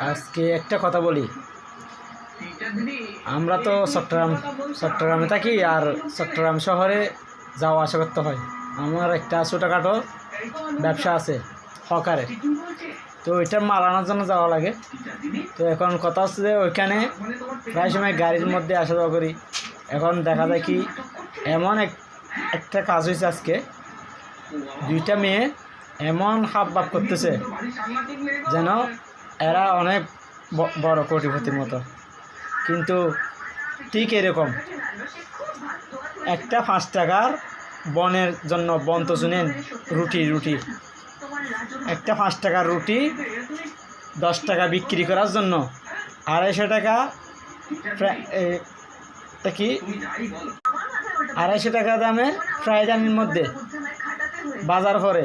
আজকে একটা কথা বলি। আমরা তো চট্টগ্রামে থাকি, আর চট্টগ্রাম শহরে যাওয়া আসা করতে হয়। আমার একটা ছোটোখাটো ব্যবসা আছে হকারে, তো ওইটা মাল আনার জন্য যাওয়া লাগে। তো এখন কথা হচ্ছে যে ওইখানে প্রায় সময় গাড়ির মধ্যে আসা যাওয়া করি। এখন দেখা যায় কি, এমন একটা কাজ হয়েছে আজকে, দুইটা মেয়ে এমন হাব ভাব করতেছে যেন এরা অনেক বড় কোটিপতির মতো। কিন্তু ঠিক এরকম একটা 5 টাকার বনের জন্য, বন তো শুনেন, রুটি একটা 5 টাকার রুটি 10 টাকা বিক্রি করার জন্য 250 টাকা, কি 250 টাকা দামের ফ্রাইজানির মধ্যে বাজার করে,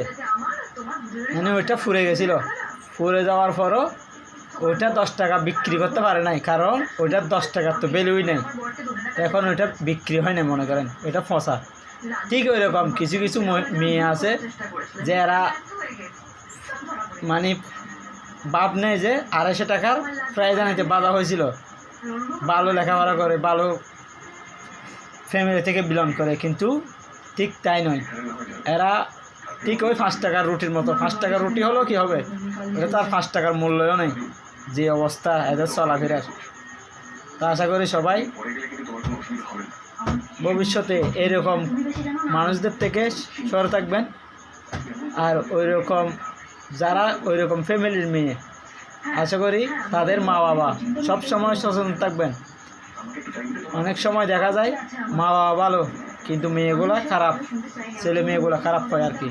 মানে ওইটা ফুরে গেছিল। ফুরে যাওয়ার পরও ওইটা 10 টাকা বিক্রি করতে পারে নাই, কারণ ওইটার 10 টাকার তো ভ্যালুই নেই। এখন ওইটা বিক্রি হয় না, মনে করেন ওইটা ফসা। ঠিক ওই রকম কিছু কিছু মেয়ে আছে যে এরা মানে ভাব নেই যে 250 টাকার ফ্রাইজানিতে বাঁধা হয়েছিল, ভালো লেখাপড়া করে, ভালো ফ্যামিলি থেকে বিলং করে, কিন্তু ঠিক তাই নয়। এরা ঠিক ওই 5 টাকার রুটির মতো। 5 টাকার রুটি হলো কি হবে, এটা তো আর 5 টাকার মূল্যও নেই, যে অবস্থা এদের চলাফেরার। তা আশা করি সবাই ভবিষ্যতে এরকম মানুষদের থেকে সরে থাকবেন। আর ওই রকম যারা ওই রকম ফ্যামিলির মেয়ে, আশা করি তাদের মা বাবা সব সময় সচেতন থাকবেন। অনেক সময় দেখা যায় মা বাবা ভালো, কিন্তু মেয়েগুলা খারাপ, ছেলে মেয়েগুলা খারাপ হয় আর কি।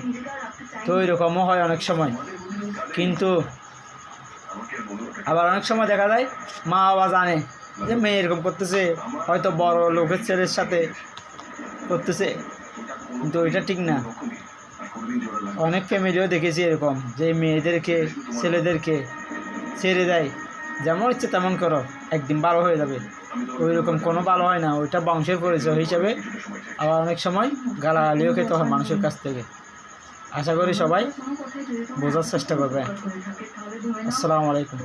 তো ওই রকমও হয় অনেক সময়। কিন্তু আবার অনেক সময় দেখা যায় মা বাবা জানে যে মেয়ে এরকম করতেছে, হয়তো বড় লোকের ছেলের সাথে করতেছে, কিন্তু ওইটা ঠিক না। অনেক ফ্যামিলিও দেখেছি এরকম, যে মেয়েদেরকে ছেলেদেরকে ছেড়ে দেয়, যেমন ইচ্ছে তেমন করো, একদিন ভালো হয়ে যাবে। ওই রকম কোনো ভালো হয় না, ওইটা বংশের পরিচয় হিসাবে। আবার অনেক সময় গালাগালিও খেতে হয় মানুষের কাছ থেকে। আশা করি সবাই বোঝার চেষ্টা করবে। আসসালামু আলাইকুম।